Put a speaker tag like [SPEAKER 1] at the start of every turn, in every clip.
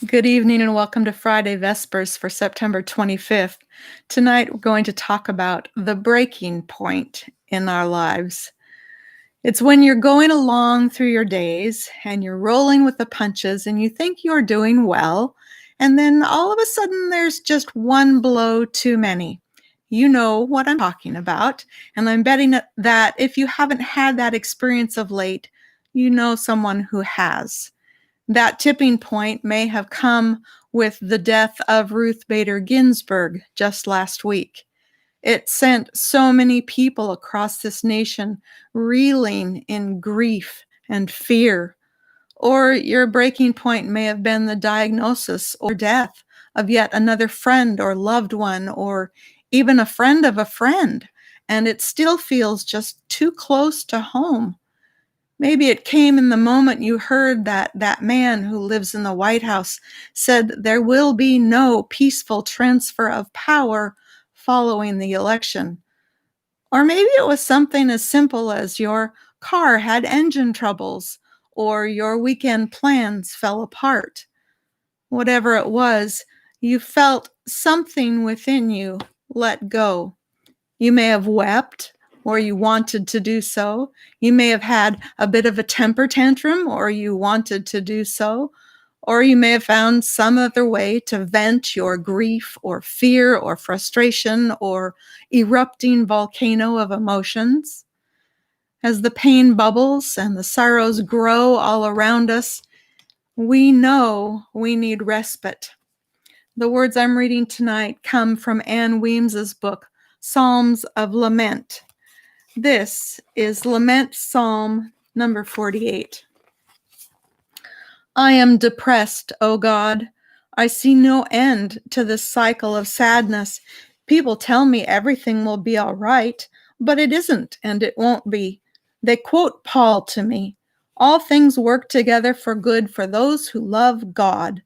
[SPEAKER 1] Good evening and welcome to Friday Vespers for September 25th. Tonight we're going to talk about the breaking point in our lives. It's when you're going along through your days and you're rolling with the punches and you think you're doing well, and then all of a sudden there's just one blow too many. You know what I'm talking about, and I'm betting that if you haven't had that experience of late, you know someone who has. That tipping point may have come with the death of Ruth Bader Ginsburg just last week. It sent so many people across this nation reeling in grief and fear. Or your breaking point may have been the diagnosis or death of yet another friend or loved one, or even a friend of a friend, and it still feels just too close to home. Maybe it came in the moment you heard that man who lives in the White House said there will be no peaceful transfer of power following the election. Or maybe it was something as simple as your car had engine troubles or your weekend plans fell apart. Whatever it was, you felt something within you let go. You may have wept, or you wanted to do so. You may have had a bit of a temper tantrum, or you wanted to do so. Or you may have found some other way to vent your grief or fear or frustration or erupting volcano of emotions. As the pain bubbles and the sorrows grow all around us, we know we need respite. The words I'm reading tonight come from Weems's book, Psalms of Lament. This is Lament Psalm number 48. I am depressed, O God. I see no end to this cycle of sadness. People tell me everything will be all right, but it isn't, and it won't be. They quote Paul to me. All things work together for good for those who love God.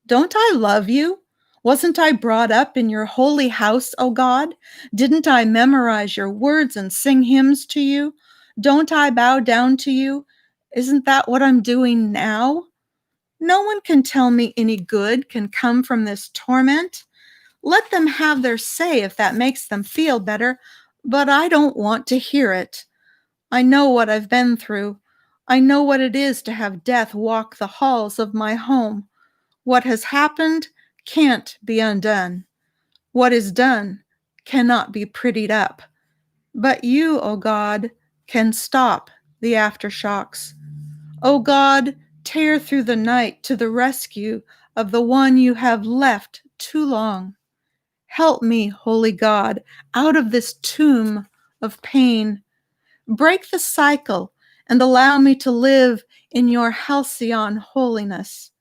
[SPEAKER 1] Don't I love you? Wasn't I brought up in your holy house, O God? Didn't I memorize your words and sing hymns to you? Don't I bow down to you? Isn't that what I'm doing now? No one can tell me any good can come from this torment. Let them have their say if that makes them feel better, but I don't want to hear it. I know what I've been through. I know what it is to have death walk the halls of my home. What has happened can't be undone. What is done cannot be prettied up. But you, O God, can stop the aftershocks. O God, tear through the night to the rescue of the one you have left too long. Help me, Holy God, out of this tomb of pain. Break the cycle and allow me to live in your halcyon holiness.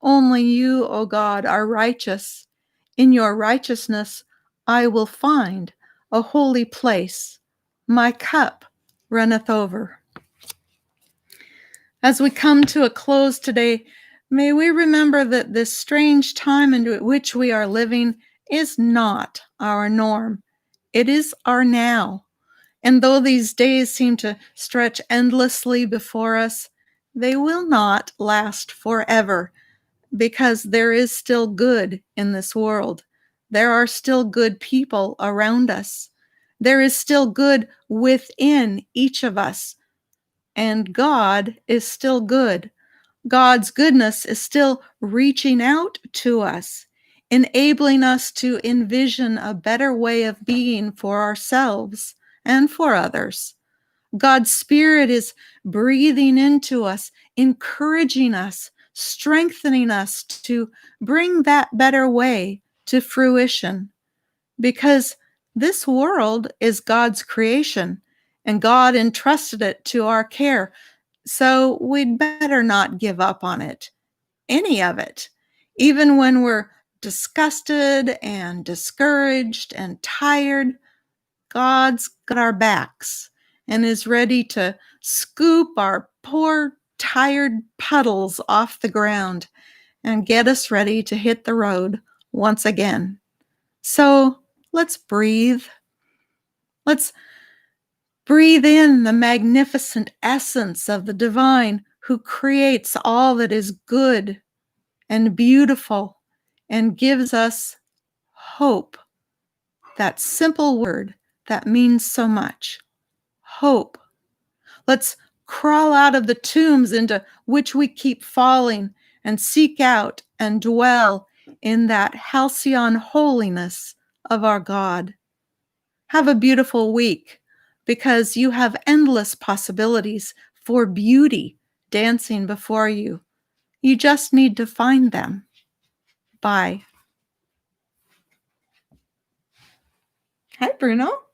[SPEAKER 1] Only you, O God, are righteous. In your righteousness, I will find a holy place. My cup runneth over. As we come to a close today, may we remember that this strange time into which we are living is not our norm. It is our now. And though these days seem to stretch endlessly before us, they will not last forever, because there is still good in this world. There are still good people around us. There is still good within each of us. And God is still good. God's goodness is still reaching out to us, enabling us to envision a better way of being for ourselves and for others. God's Spirit is breathing into us, encouraging us, strengthening us to bring that better way to fruition. Because this world is God's creation, and God entrusted it to our care. So we'd better not give up on it, any of it, even when we're disgusted and discouraged and tired. God's got our backs and is ready to scoop our poor, tired puddles off the ground and get us ready to hit the road once again. So let's breathe. Let's breathe in the magnificent essence of the divine who creates all that is good and beautiful and gives us hope. That simple word that means so much. Hope. Let's crawl out of the tombs into which we keep falling and seek out and dwell in that halcyon holiness of our God. Have a beautiful week because you have endless possibilities for beauty dancing before you. You just need to find them. Bye. Hi, Bruno.